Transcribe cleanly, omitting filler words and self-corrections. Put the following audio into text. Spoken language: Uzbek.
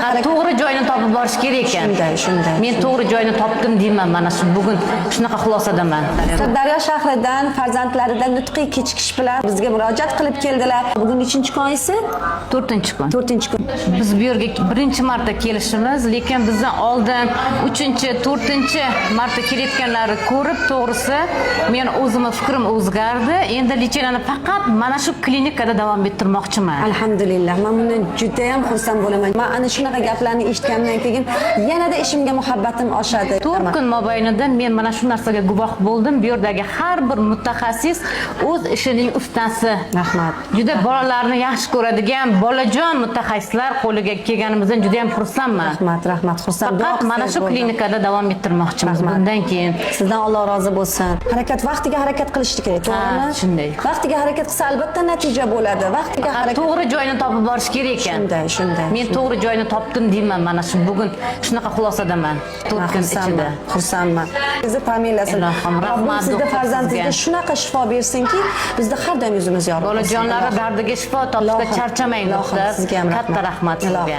faqat to'g'ri joyini topib borish kerak ekan. Shunday. Men to'g'ri joyini topdim deyman, mana shu bugun shunaqa xulosadaman. Sirdaryo shahridan farzandlaridan nutqiy kechikish bilan bizga murojaat qilib keldilar. Bugun nechinchi kun oyisi? 4-kun. 4-kun. Biz bu yerga birinchi marta kelishimiz, lekin bizdan oldin 3-4-marta kelayotganlarni ko'rib, to'g'risi men o'zimning fikrim o'zgardi. Endi lichenani faqat mana shu klinikada davom ettirmoqchiman. Alhamdulillah, men bundan juda ham xursand bo'laman. Men ana shunaqa gaplarni eshitgandan keyin yanada ishimga muhabbatim oshadi. 4 kun mobaynida men mana shu narsaga guvoh bo'ldim. Bu yerdagi har bir mutaxassis o'z ishining ustasi. Rahmat. Juda bolalarni yaxshi ko'radigan bolajon mutaxassislar qo'liga kelganimizdan juda ham xursandman. Rahmat. Xursand. Faqat mana shu klinikada davom ettirmoqchimiz bundan keyin. Sizdan Alloh rozi bo'lsin. Vaqtiga harakat qilishni kerak, to'g'rimi? Shunday. Vaqtiga harakat qilsa albatta natija bo'ladi. Vaqtiga harakat. To'g'ri joyini topib borish kerak ekan. Shunday. Men to'g'ri joyini topdim deyman, mana shu bugun shunaqa xulosadaman. 4 kun ichida. Xursandman. Sizni familiyasi. Rahmat. Sizga farzandingizga shunaqa shifo bersinki, bizda har doim yuzimiz yorug'. Bolajonlari dardiga shifo topishga charchamang, doktor. Sizga ham katta rahmat sizga.